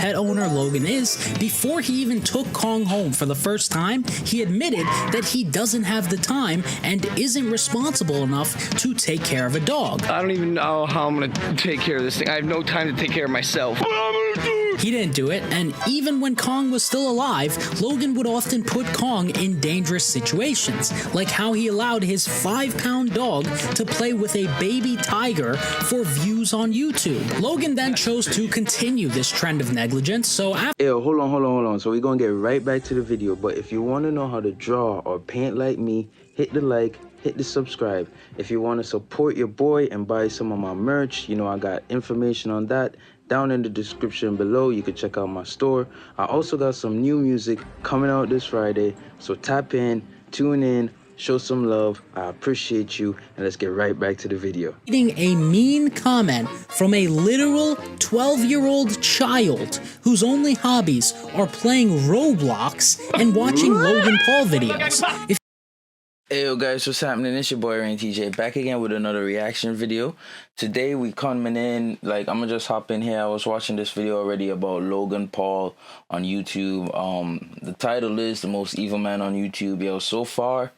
pet owner Logan is, before he even took Kong home for the first time, he admitted that he doesn't have the time and isn't responsible enough to take care of a dog. I don't even know how I'm gonna take care of this thing. I have no time to take care of myself. He didn't do it, and even when Kong was still alive, Logan would often put Kong in dangerous situations, like how he allowed his 5-pound dog to play with a baby tiger for views on YouTube. Logan then chose to continue this trend of negligence, so after— Yo, hold on. So we're gonna get right back to the video, but if you wanna know how to draw or paint like me, hit the like, hit the subscribe. If you wanna support your boy and buy some of my merch, you know, I got information on that down in the description below. You can check out my store. I also got some new music coming out this Friday, so tap in, tune in, show some love. I appreciate you, and let's get right back to the video. Reading a mean comment from a literal 12-year-old child whose only hobbies are playing Roblox and watching Logan Paul videos. Hey yo guys, what's happening? It's your boy Araine TJ back again with another reaction video. Today we coming in, like, I'm gonna just hop in here. I was watching this video already about Logan Paul on YouTube. The title is The Most Evil Man on YouTube. Yo, so far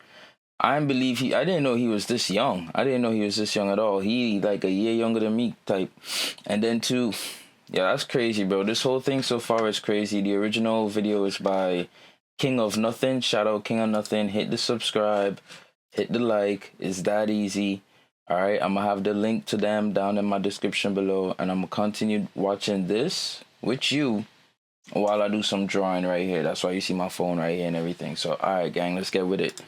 I didn't know he was this young. I didn't know he was this young at all. He like a year younger than me type. And then too, yeah, that's crazy, bro. This whole thing so far is crazy. The original video is by King of Nothing. Shout out King of Nothing. Hit the subscribe, hit the like. It's that easy. All right, I'm gonna have the link to them down in my description below, and I'm gonna continue watching this with you while I do some drawing right here. That's why you see my phone right here and everything. So all right, gang, let's get with it.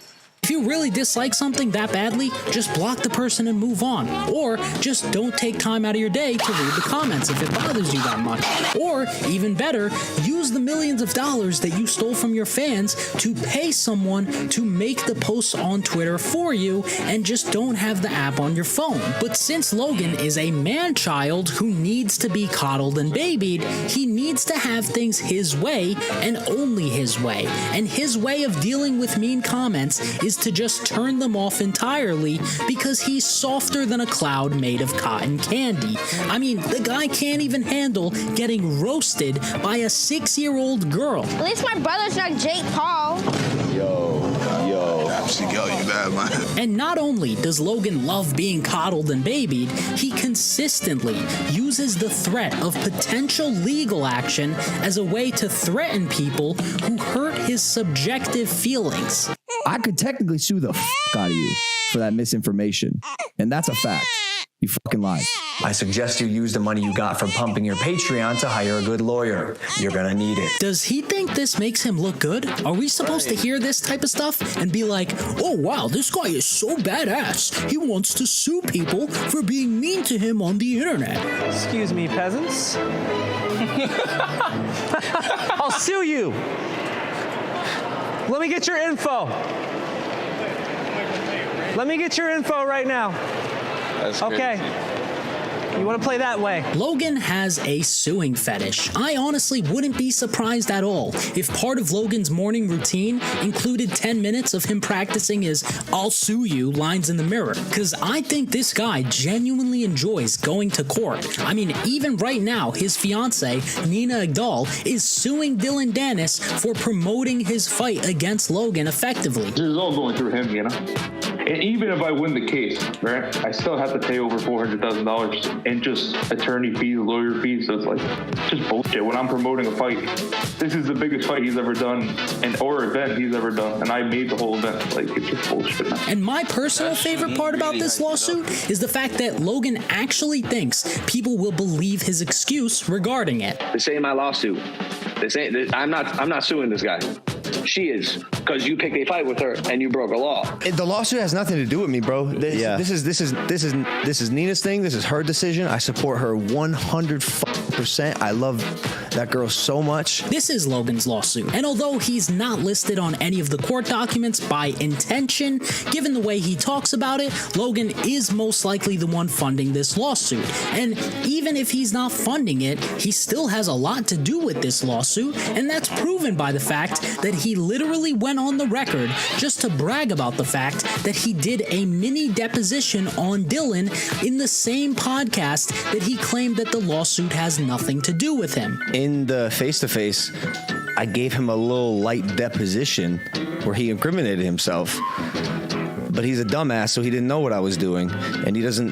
If you really dislike something that badly, just block the person and move on. Or just don't take time out of your day to read the comments if it bothers you that much. Or, even better, use the millions of dollars that you stole from your fans to pay someone to make the posts on Twitter for you, and just don't have the app on your phone. But since Logan is a man-child who needs to be coddled and babied, he needs to have things his way and only his way. And his way of dealing with mean comments is to just turn them off entirely, because he's softer than a cloud made of cotton candy. I mean, the guy can't even handle getting roasted by a 6-year-old girl. At least my brother's not Jake Paul. Yo. You bad, man. And not only does Logan love being coddled and babied, he consistently uses the threat of potential legal action as a way to threaten people who hurt his subjective feelings. I could technically sue the out of you for that misinformation. And that's a fact. You fucking lied. I suggest you use the money you got from pumping your Patreon to hire a good lawyer. You're gonna need it. Does he think this makes him look good? Are we supposed to hear this type of stuff and be like, oh wow, this guy is so badass. He wants to sue people for being mean to him on the internet. Excuse me, peasants. I'll sue you. Let me get your info. Let me get your info right now. That's okay. Crazy. You want to play that way? Logan has a suing fetish. I honestly wouldn't be surprised at all if part of Logan's morning routine included 10 minutes of him practicing his "I'll sue you" lines in the mirror. Cause I think this guy genuinely enjoys going to court. I mean, even right now, his fiance, Nina Agdal, is suing Dylan Dennis for promoting his fight against Logan effectively. This is all going through him, you know? And even if I win the case, right, I still have to pay over $400,000 in just attorney fees, lawyer fees. So it's like just bullshit. When I'm promoting a fight, this is the biggest fight he's ever done, or event he's ever done, and I made the whole event. Like, it's just bullshit, man. And my personal favorite part about this lawsuit is the fact that Logan actually thinks people will believe his excuse regarding it. This ain't my lawsuit. I'm not suing this guy. She is, because you picked a fight with her and you broke a law. The lawsuit has nothing to do with me, bro. This is Nina's thing. This is her decision. I support her 100%. I love that girl so much. This is Logan's lawsuit, and although he's not listed on any of the court documents by intention, given the way he talks about it, Logan is most likely the one funding this lawsuit. And even if he's not funding it, he still has a lot to do with this lawsuit, and that's proven by the fact that he literally went on the record just to brag about the fact that he did a mini deposition on Dylan in the same podcast that he claimed that the lawsuit has nothing to do with him. in the face-to-face, I gave him a little light deposition where he incriminated himself. But he's a dumbass, so he didn't know what I was doing, and he doesn't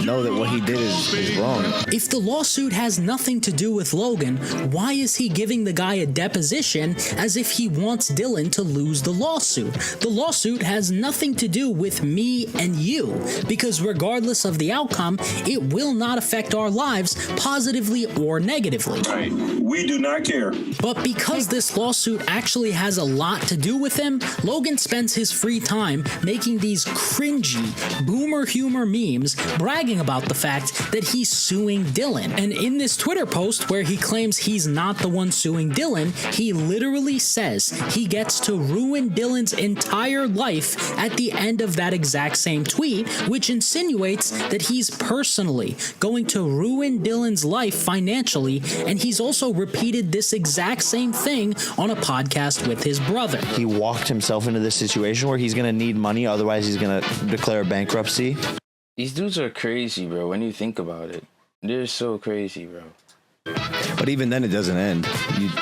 know that what he did is wrong. If the lawsuit has nothing to do with Logan, why is he giving the guy a deposition as if he wants Dylan to lose the lawsuit? The lawsuit has nothing to do with me and you, because regardless of the outcome, it will not affect our lives positively or negatively. Right. We do not care. But because this lawsuit actually has a lot to do with him, Logan spends his free time making these cringy boomer humor memes bragging about the fact that he's suing Dylan. And in this Twitter post where he claims he's not the one suing Dylan, he literally says he gets to ruin Dylan's entire life at the end of that exact same tweet, which insinuates that he's personally going to ruin Dylan's life financially, and he's also repeated this exact same thing on a podcast with his brother. He walked himself into this situation where he's going to need money, otherwise he's going to declare bankruptcy. These dudes are crazy, bro, when you think about it. They're so crazy, bro. But even then, it doesn't end.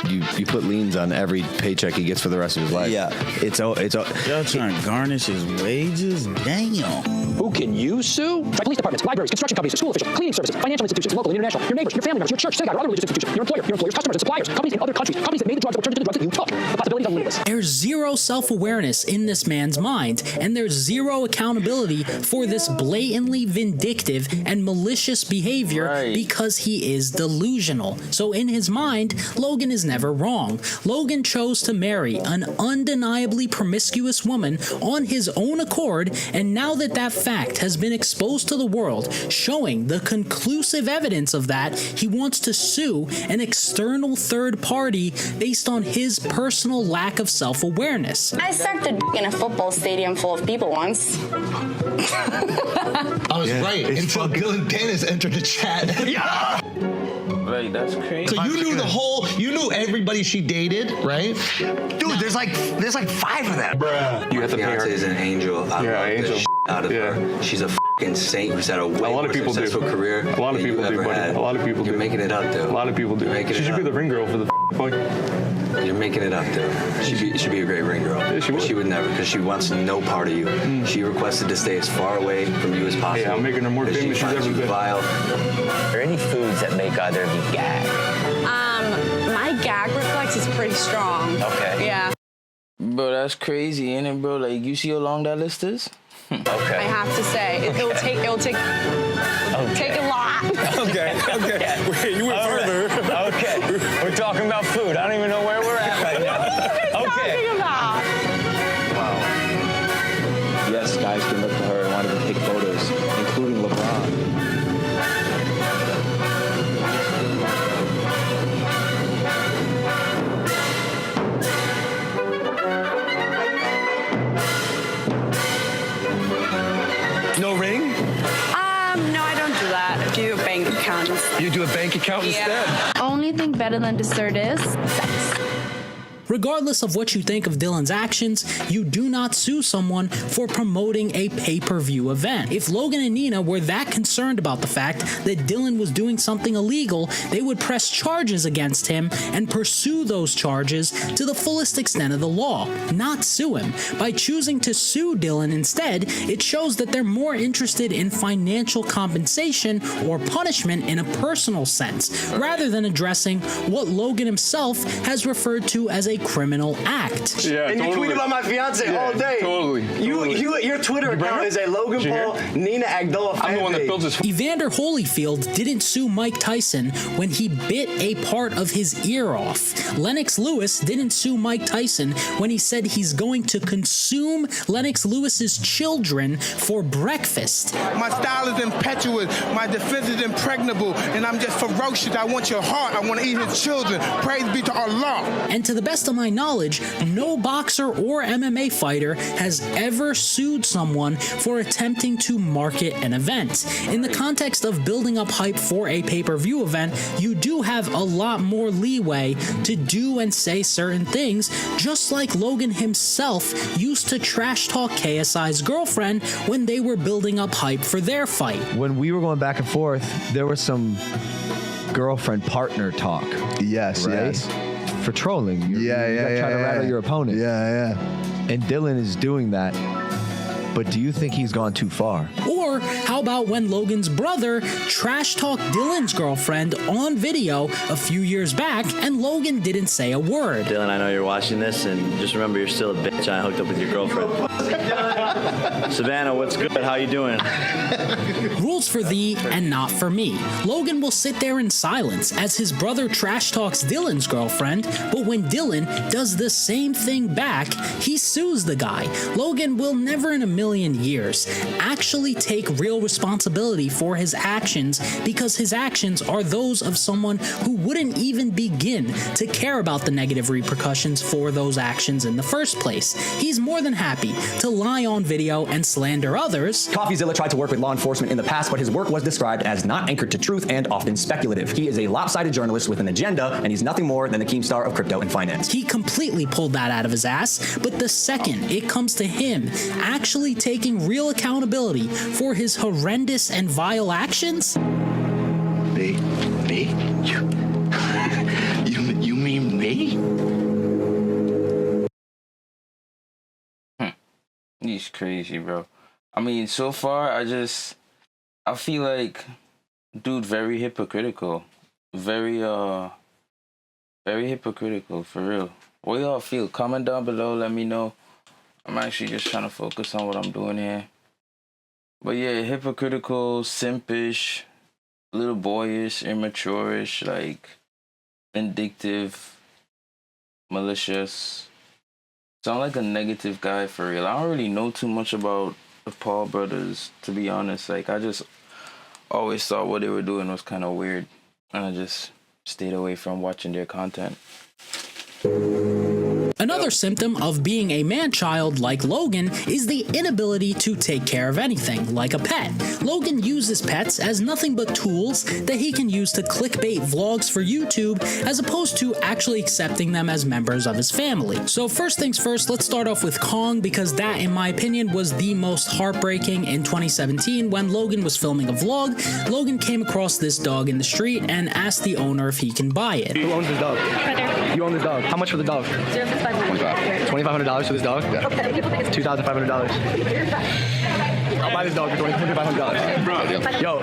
You put liens on every paycheck he gets for the rest of his life. Yeah. It's all. Y'all trying to garnish his wages? Damn. Who can you sue? Police departments, libraries, construction companies, school officials, cleaning services, financial institutions, local and international, your neighbors, your family members, your church, synagogue, or other religious institutions, your employer's customers and suppliers, companies in other countries, companies that made the drugs or turned into the drugs that you took. The possibilities are limitless. There's zero self-awareness in this man's mind, and there's zero accountability for this blatantly vindictive and malicious behavior because he is delusional. So in his mind, Logan is never wrong. Logan chose to marry an undeniably promiscuous woman on his own accord, and now that that fact has been exposed to the world, showing the conclusive evidence of that, he wants to sue an external third party based on his personal lack of self-awareness. I sucked a d in a football stadium full of people once. I was right until Dylan Dennis entered the chat. Yeah. Like, that's crazy. So you knew everybody she dated, right? Dude, there's like 5 of them. Bruh. You have to pay her. Is an angel. I love angel. Out of her. She's a fucking saint who's had a way more successful career. A lot of people do, buddy. A lot of people do. You're making it up, though. A lot of people do. She should be the ring girl for the fight. You're making it up, though. She should be a great ring girl. Yeah, she would never, because she wants no part of you. She requested to stay as far away from you as possible. Yeah, I'm making her more famous than she's ever been. Vile. Are there any foods that make either of you gag? My gag reflex is pretty strong. Okay. Yeah. Bro, that's crazy, ain't it, bro? Like, you see how long that list is? Okay. I have to say, it'll take a lot. Okay. Wait, you went further. Okay. We're talking about food. I don't even know where we're at right now. What are you talking about? Wow. Yes, guys came up to her and wanted to take photos, including LeBron. No ring? No, I don't do that. I do a bank account instead. You do a bank account instead? Only thing better than dessert is sex. Regardless of what you think of Dylan's actions, you do not sue someone for promoting a pay-per-view event. If Logan and Nina were that concerned about the fact that Dylan was doing something illegal, they would press charges against him and pursue those charges to the fullest extent of the law, not sue him. By choosing to sue Dylan instead, it shows that they're more interested in financial compensation or punishment in a personal sense, rather than addressing what Logan himself has referred to as a criminal act. Yeah, and you tweet about my fiance all day. Totally. Your Twitter account is a Logan Paul, Nina Agdola fan I'm the one that built this. Evander Holyfield didn't sue Mike Tyson when he bit a part of his ear off. Lennox Lewis didn't sue Mike Tyson when he said he's going to consume Lennox Lewis's children for breakfast. My style is impetuous, my defense is impregnable, and I'm just ferocious. I want your heart, I want to eat his children. Praise be to Allah. And to the best of my knowledge, no boxer or MMA fighter has ever sued someone for attempting to market an event. In the context of building up hype for a pay-per-view event, you do have a lot more leeway to do and say certain things, just like Logan himself used to trash talk KSI's girlfriend when they were building up hype for their fight. When we were going back and forth, there were some girlfriend partner talk. Yes, right? yes. For trolling. You try to rattle your opponent. Yeah. And Dylan is doing that. But do you think he's gone too far? Or how about when Logan's brother trash talked Dylan's girlfriend on video a few years back and Logan didn't say a word? Dylan, I know you're watching this, and just remember you're still a bitch. I hooked up with your girlfriend. Savannah, what's good? How you doing? Rules for thee and not for me. Logan will sit there in silence as his brother trash talks Dylan's girlfriend, but when Dylan does the same thing back, he sues the guy. Logan will never in a million years actually take real responsibility for his actions because his actions are those of someone who wouldn't even begin to care about the negative repercussions for those actions in the first place. He's more than happy to lie on video and slander others. CoffeeZilla tried to work with law enforcement in the past, but his work was described as not anchored to truth and often speculative. He is a lopsided journalist with an agenda, and he's nothing more than the Keemstar of crypto and finance. He completely pulled that out of his ass, but the second it comes to him actually taking real accountability for his horrendous and vile actions. Me? You mean me? He's crazy, bro. I mean, so far, I feel like, dude, very hypocritical. Very hypocritical, for real. What y'all feel? Comment down below, let me know. I'm actually just trying to focus on what I'm doing here. But yeah, hypocritical, simpish, little boyish, immature-ish, like, vindictive, malicious. Sound like a negative guy, for real. I don't really know too much about the Paul brothers, to be honest. Like, I just always thought what they were doing was kind of weird. And I just stayed away from watching their content. Another symptom of being a man-child like Logan is the inability to take care of anything, like a pet. Logan uses pets as nothing but tools that he can use to clickbait vlogs for YouTube, as opposed to actually accepting them as members of his family. So first things first, let's start off with Kong, because that, in my opinion, was the most heartbreaking in 2017 when Logan was filming a vlog. Logan came across this dog in the street and asked the owner if he can buy it. Who owns this dog? Right there. You own this dog. How much for the dog? $2,500 for this dog? Yeah. $2,500. I'll buy this dog for $2,500. Yo,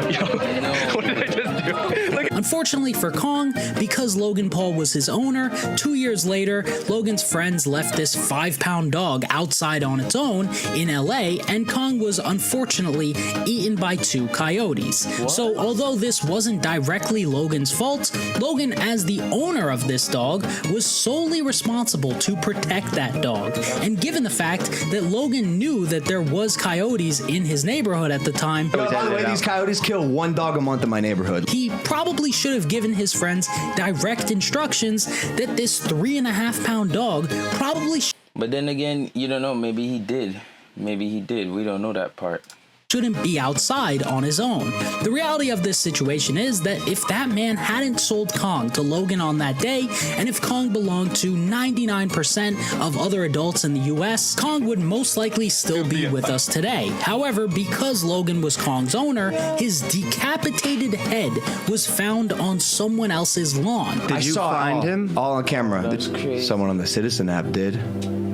what did I just do? Look. Unfortunately for Kong, because Logan Paul was his owner, 2 years later, Logan's friends left this 5-pound dog outside on its own in LA, and Kong was unfortunately eaten by 2 coyotes. What? So although this wasn't directly Logan's fault, Logan, as the owner of this dog, was solely responsible to protect that dog. And given the fact that Logan knew that there was coyotes in his neighborhood at the time. By the way, these coyotes kill 1 dog a month in my neighborhood. He probably should have given his friends direct instructions that this 3.5-pound dog probably But then again, you don't know, maybe he did. Maybe he did. We don't know that part. Shouldn't be outside on his own. The reality of this situation is that if that man hadn't sold Kong to Logan on that day, and if Kong belonged to 99% of other adults in the US, Kong would most likely still be with us today. However, because Logan was Kong's owner, his decapitated head was found on someone else's lawn. Did you find him? All on camera. That's crazy. Someone on the Citizen app did.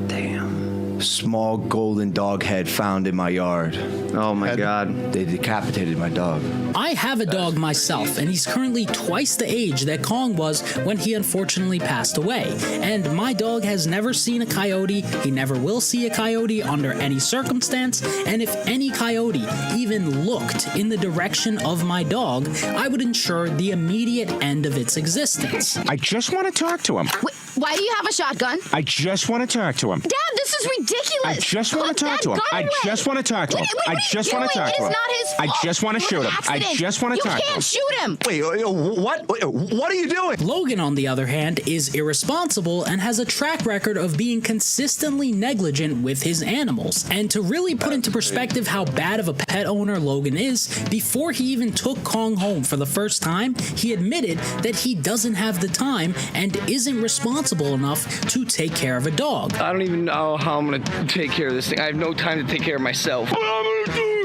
Damn. Small golden dog head found in my yard. Oh my God. They decapitated my dog. I have a dog myself, and he's currently twice the age that Kong was when he unfortunately passed away. And my dog has never seen a coyote, he never will see a coyote under any circumstance, and if any coyote even looked in the direction of my dog, I would ensure the immediate end of its existence. I just want to talk to him. Wait, why do you have a shotgun? I just want to talk to him. Dad, this is ridiculous. I just want to talk to him. I just want to talk to him. I just want to talk to him. It is not his fault. I just want to shoot him. I just want to talk to him. You can't shoot him. Wait, what are you doing? Logan, on the other hand, is irresponsible and has a track record of being consistently negligent with his animals. And to really put into perspective how bad of a pet owner Logan is, before he even took Kong home for the first time, he admitted that he doesn't have the time and isn't responsible enough to take care of a dog. I don't even know how I'm gonna take care of this thing. I have no time to take care of myself.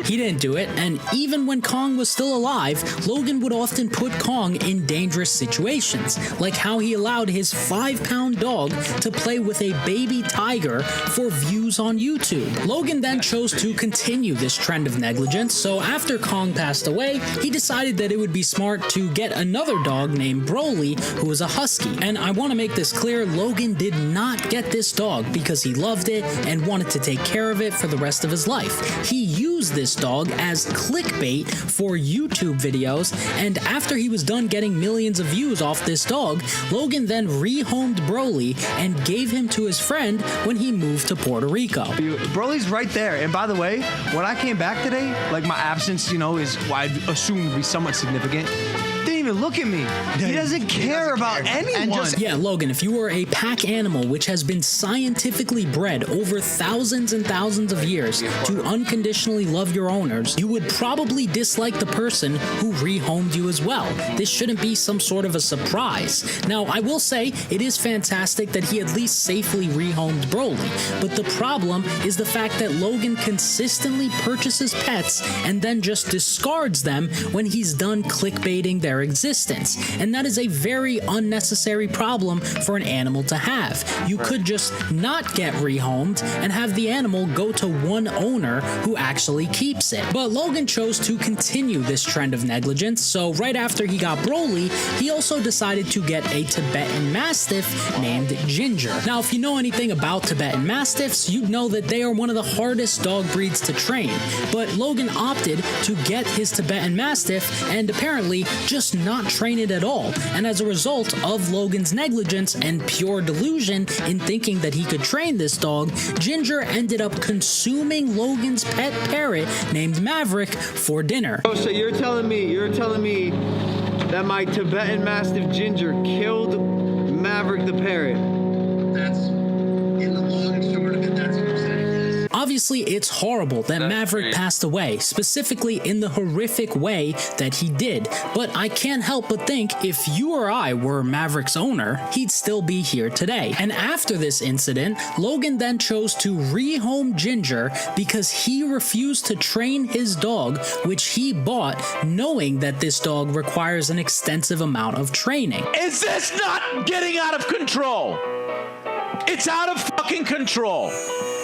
He He didn't do it, and even when Kong was still alive, Logan would often put Kong in dangerous situations, like how he allowed his 5-pound dog to play with a baby tiger for views on YouTube. Logan then chose to continue this trend of negligence, so after Kong passed away, he decided that it would be smart to get another dog named Broly, who was a husky. And I want to make this clear, Logan did not get this dog because he loved it and wanted to take care of it for the rest of his life. He used this dog as clickbait for YouTube videos, and after he was done getting millions of views off this dog, Logan then rehomed Broly and gave him to his friend when he moved to Puerto Rico. Broly's right there, and by the way, when I came back today, like my absence, is what I'd assume would be somewhat significant. Didn't even look at me. He doesn't care about anyone. Yeah, Logan, if you were a pack animal which has been scientifically bred over thousands and thousands of years to unconditionally love your owners, you would probably dislike the person who rehomed you as well. This shouldn't be some sort of a surprise. Now, I will say it is fantastic that he at least safely rehomed Broly, but the problem is the fact that Logan consistently purchases pets and then just discards them when he's done clickbaiting their existence, and that is a very unnecessary problem for an animal to have. You could just not get rehomed and have the animal go to one owner who actually keeps it. But Logan chose to continue this trend of negligence, so right after he got Broly, he also decided to get a Tibetan Mastiff named Ginger. Now, if you know anything about Tibetan Mastiffs, you'd know that they are one of the hardest dog breeds to train, but Logan opted to get his Tibetan Mastiff and apparently just not train it at all, and as a result of Logan's negligence and pure delusion in thinking that he could train this dog, Ginger ended up consuming Logan's pet parrot named Maverick for dinner. Oh, so you're telling me that my Tibetan Mastiff Ginger killed Maverick the parrot? That's in the long and short of it, that's what I'm saying. Obviously, it's horrible that Maverick passed away, specifically in the horrific way that he did, but I can't help but think if you or I were Maverick's owner, he'd still be here today. And after this incident, Logan then chose to rehome Ginger because he refused to train his dog, which he bought knowing that this dog requires an extensive amount of training. Is this not getting out of control? It's out of fucking control.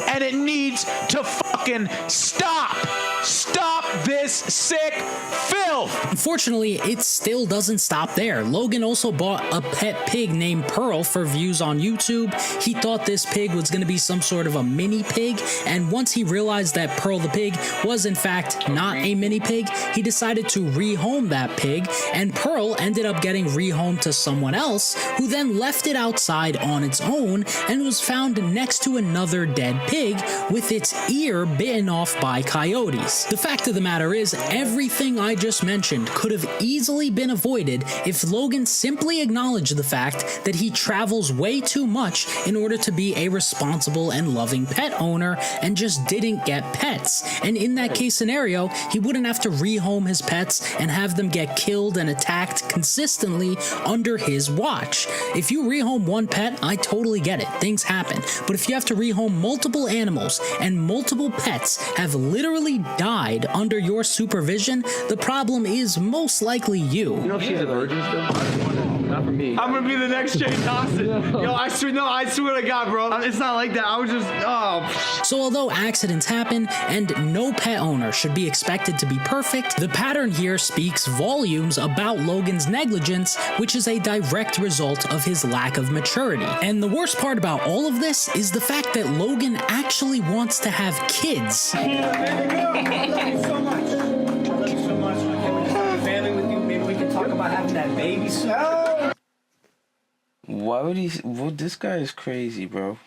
And it needs to fucking stop. Stop this sick filth. Unfortunately, it still doesn't stop there. Logan also bought a pet pig named Pearl for views on YouTube. He thought this pig was going to be some sort of a mini pig, and once he realized that Pearl the pig was in fact not a mini pig, he decided to rehome that pig, and Pearl ended up getting rehomed to someone else, who then left it outside on its own and was found next to another dead pig with its ear bitten off by coyotes. The fact of the matter is, everything I just mentioned could have easily been avoided if Logan simply acknowledged the fact that he travels way too much in order to be a responsible and loving pet owner and just didn't get pets. And in that case scenario, he wouldn't have to rehome his pets and have them get killed and attacked consistently under his watch. If you rehome one pet, I totally get it. Things happen. But if you have to rehome multiple animals and multiple pets have literally died under your supervision, the problem is most likely you. You know if she's a virgin still? Not for me. I'm gonna be the next Jay Dawson. Yo, I swear to God, bro. It's not like that. I was just, So although accidents happen and no pet owner should be expected to be perfect, the pattern here speaks volumes about Logan's negligence, which is a direct result of his lack of maturity. And the worst part about all of this is the fact that Logan actually wants to have kids. There you go. I love you so much. I love you so much. I can't wait to spend family with you. Maybe we can talk about having that baby soon. Why would he? Well, this guy is crazy, bro.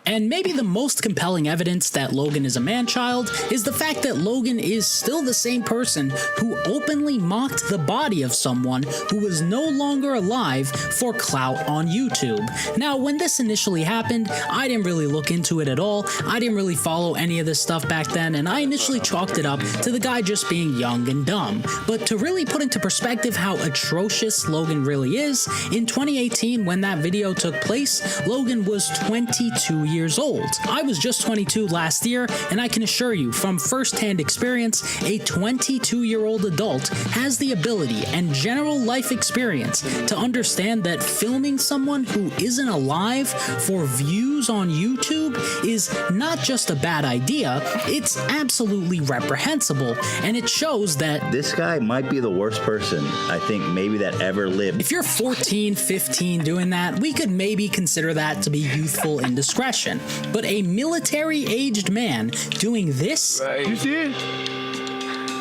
And maybe the most compelling evidence that Logan is a man-child is the fact that Logan is still the same person who openly mocked the body of someone who was no longer alive for clout on YouTube. Now, when this initially happened, I didn't really look into it at all. I didn't really follow any of this stuff back then, and I initially chalked it up to the guy just being young and dumb. But to really put into perspective how atrocious Logan really is, in 2018, when that video took place, Logan was 22 years years old. I was just 22 last year, and I can assure you from first-hand experience, a 22-year-old adult has the ability and general life experience to understand that filming someone who isn't alive for views on YouTube is not just a bad idea, it's absolutely reprehensible, and it shows that this guy might be the worst person I think maybe that ever lived. If you're 14, 15 doing that, we could maybe consider that to be youthful indiscretion. But a military-aged man doing this? You see it?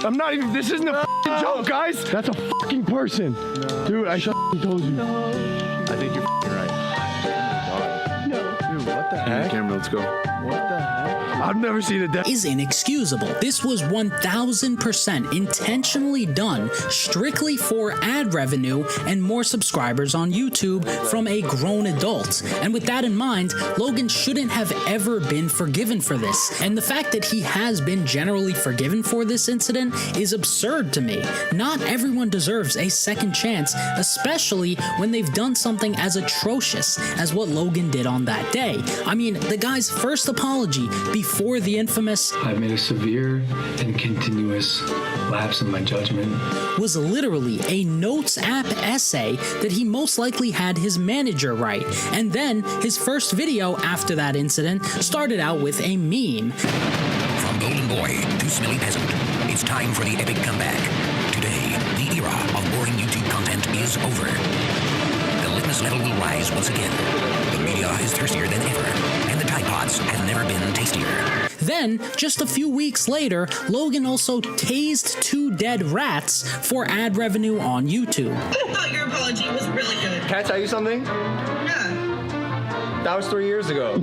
I'm not even. This isn't a joke, guys. That's a fucking person. Dude, I told you. I think you're right. Dude, what the heck? Camera, let's go. What the heck? I've never seen a death. Is inexcusable. This was 1000% intentionally done strictly for ad revenue and more subscribers on YouTube from a grown adult. And with that in mind, Logan shouldn't have ever been forgiven for this. And the fact that he has been generally forgiven for this incident is absurd to me. Not everyone deserves a second chance, especially when they've done something as atrocious as what Logan did on that day. I mean, the guy's first apology before the infamous "I've made a severe and continuous lapse in my judgment" was literally a Notes app essay that he most likely had his manager write. And then his first video after that incident started out with a meme. From golden boy to smelly peasant, it's time for the epic comeback. Today, the era of boring YouTube content is over. The litmus level will rise once again. The media is thirstier than ever, and the Tide Pods have never been tastier. Then, just a few weeks later, Logan also tased 2 dead rats for ad revenue on YouTube. I thought your apology was really good. Can I tell you something? Yeah. That was 3 years ago.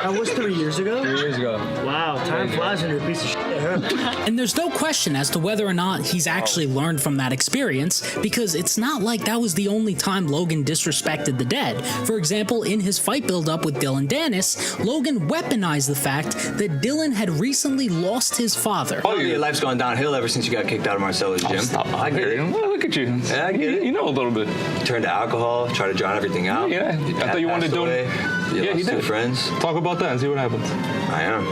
That was 3 years ago? 3 years ago. Wow, time flies when you're a piece of shit, huh? And there's no question as to whether or not he's actually learned from that experience, because it's not like that was the only time Logan disrespected the dead. For example, in his fight build-up with Dylan Dennis, Logan weaponized the fact that Dylan had recently lost his father. Oh, your life's gone downhill ever since you got kicked out of Marcelo's gym. Stop. I get it. Look at you. Yeah, I get it. You know a little bit. You turned to alcohol, tried to drown everything out. Yeah, I thought you wanted to do it. Yeah, he did. Friends. Talk about that and see what happens. I am.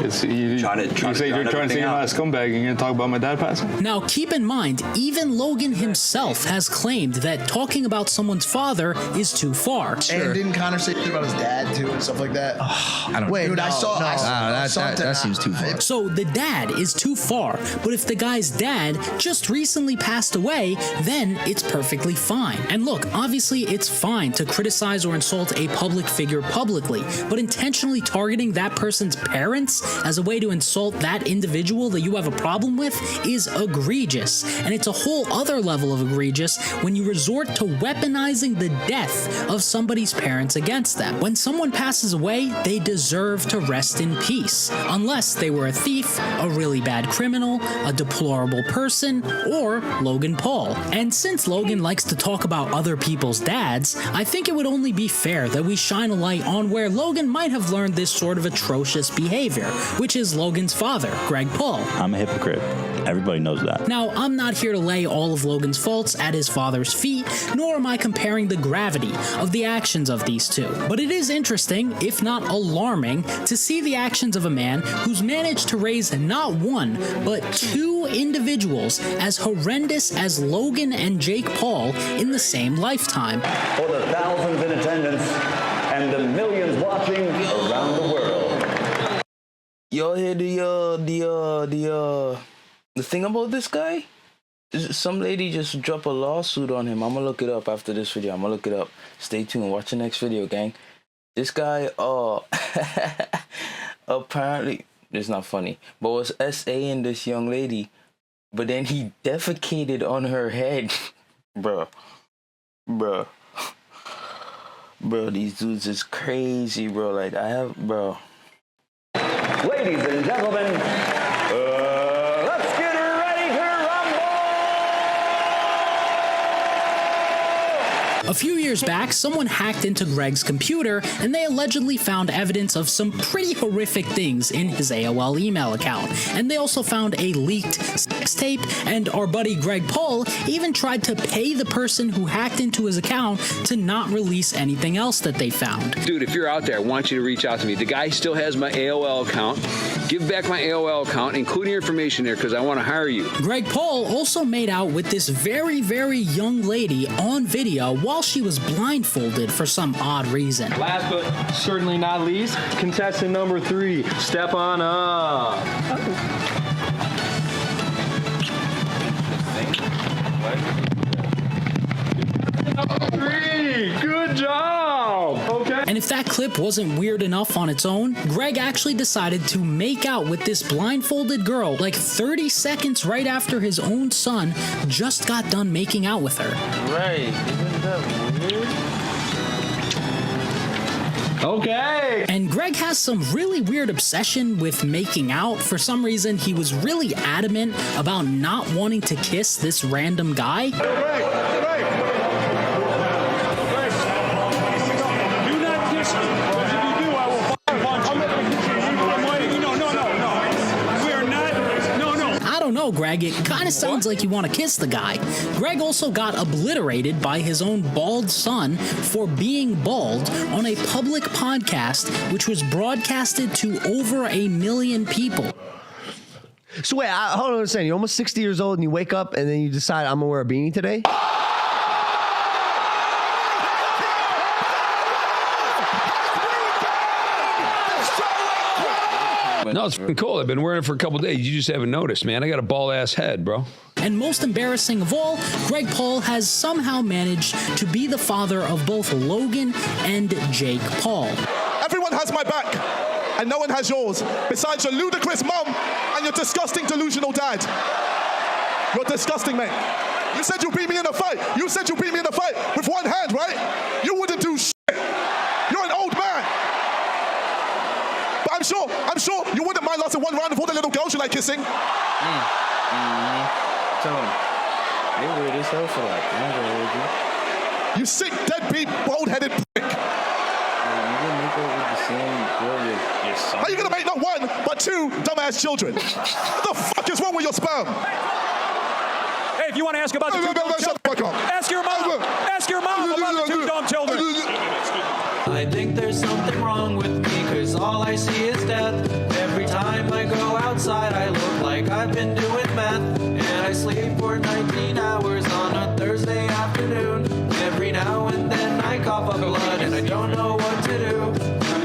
You say you're trying to say you're not a scumbag and you're going to talk about my dad passing? Now, keep in mind, even Logan himself has claimed that talking about someone's father is too far. And didn't Connor say about his dad, too, and stuff like that? I don't Wait, know. dude, I saw that seems too far. So the dad is too far, but if the guy's dad just recently passed away, then it's perfectly fine. And look, obviously it's fine to criticize or insult a public figure publicly, but intentionally targeting that person's parents as a way to insult that individual that you have a problem with is egregious. And it's a whole other level of egregious when you resort to weaponizing the death of somebody's parents against them. When someone passes away, they deserve to rest in peace, unless they were a thief, a really bad criminal, a deplorable person, or Logan Paul. And since Logan likes to talk about other people's dads, I think it would only be fair that we shine a light on where Logan might have learned this sort of atrocious behavior, which is Logan's father, Greg Paul. I'm a hypocrite. Everybody knows that. Now, I'm not here to lay all of Logan's faults at his father's feet, nor am I comparing the gravity of the actions of these two. But it is interesting, if not alarming, to see the actions of a man who's managed to raise not one, but 2 individuals as horrendous as Logan and Jake Paul in the same lifetime. For the thousands in attendance and the millions watching around the world. Y'all hear the thing about this guy? Some lady just dropped a lawsuit on him. I'm gonna look it up after this video. I'm gonna look it up. Stay tuned. Watch the next video, gang. This guy, apparently, it's not funny, but was SAing this young lady, but then he defecated on her head. Bro, these dudes is crazy, bro. Like, Ladies and gentlemen, let's get ready to rumble! A few years back, someone hacked into Greg's computer and they allegedly found evidence of some pretty horrific things in his AOL email account. And they also found a leaked sex tape, and our buddy Greg Paul even tried to pay the person who hacked into his account to not release anything else that they found. Dude, if you're out there, I want you to reach out to me. The guy still has my AOL account. Give back my AOL account, including your information there, because I want to hire you. Greg Paul also made out with this very, very young lady on video while she was blindfolded for some odd reason. Last but certainly not least, contestant number 3, step on up. Good job! Okay. And if that clip wasn't weird enough on its own, Greg actually decided to make out with this blindfolded girl like 30 seconds right after his own son just got done making out with her. Right. Isn't that weird? Okay. And Greg has some really weird obsession with making out. For some reason, he was really adamant about not wanting to kiss this random guy. No, Greg, it kind of sounds like you want to kiss the guy. Greg also got obliterated by his own bald son for being bald on a public podcast, which was broadcasted to over 1 million people. So wait, hold on a second. You're almost 60 years old and you wake up and then you decide, I'm going to wear a beanie today? No, it's freaking cool. I've been wearing it for a couple days. You just haven't noticed, man. I got a bald-ass head, bro. And most embarrassing of all, Greg Paul has somehow managed to be the father of both Logan and Jake Paul. Everyone has my back, and no one has yours, besides your ludicrous mum and your disgusting delusional dad. You're disgusting, mate. You said you beat me in a fight. You said you beat me in a fight with one hand, right? You wouldn't do shit. You're an old man. But I'm sure you wouldn't mind lasting one round with all the little girls you like kissing. Tell him. They weird as hell for that. I'm not gonna hold you. You sick, deadbeat, bald-headed prick. You didn't make up with the same girl your son. How are you gonna make not one, but 2 dumbass children? What the fuck is wrong with your sperm? Hey, if you want to ask about the 2 dumb children, ask your mom. Ask your mom about the 2 dumb children. I think there's something wrong with me, cause all I see is death. Every time I go outside, I look like I've been doing meth. And I sleep for 19 hours on a Thursday afternoon. Every now and then I cough up blood and I don't know what to do.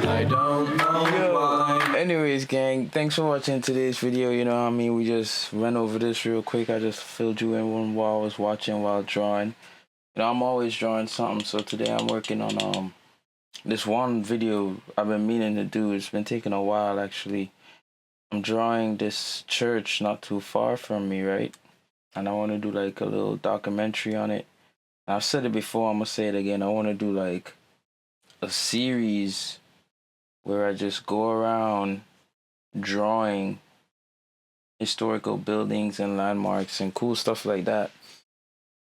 I don't know why. Anyways, gang, thanks for watching today's video. You know what I mean? We just went over this real quick. I just filled you in while I was watching, while drawing. You know, I'm always drawing something, so today I'm working on this one video I've been meaning to do. It's been taking a while, actually. I'm drawing this church not too far from me, right? And I want to do like a little documentary on it. And I've said it before, I'm going to say it again. I want to do like a series where I just go around drawing historical buildings and landmarks and cool stuff like that.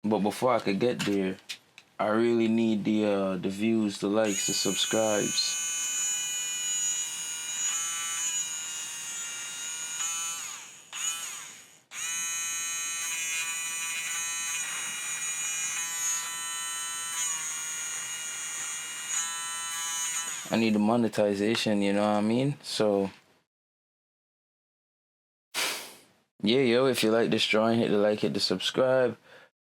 But before I could get there, I really need the views, the likes, the subscribes. I need the monetization, you know what I mean? So, yeah, yo, if you like this drawing, hit the like, hit the subscribe.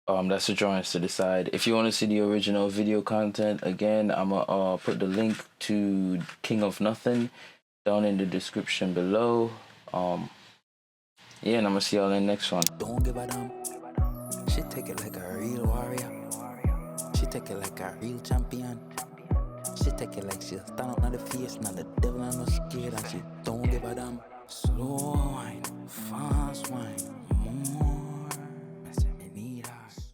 That's the drawings to the side. If you want to see the original video content, again, I'm gonna put the link to King of Nothing down in the description below. Yeah, and I'm gonna see y'all in the next one. Don't give a damn. She take it like a real warrior. She take it like a real champion. She take it like she'll stand up on the face, not the devil and no scared, and she don't give a damn. Slow.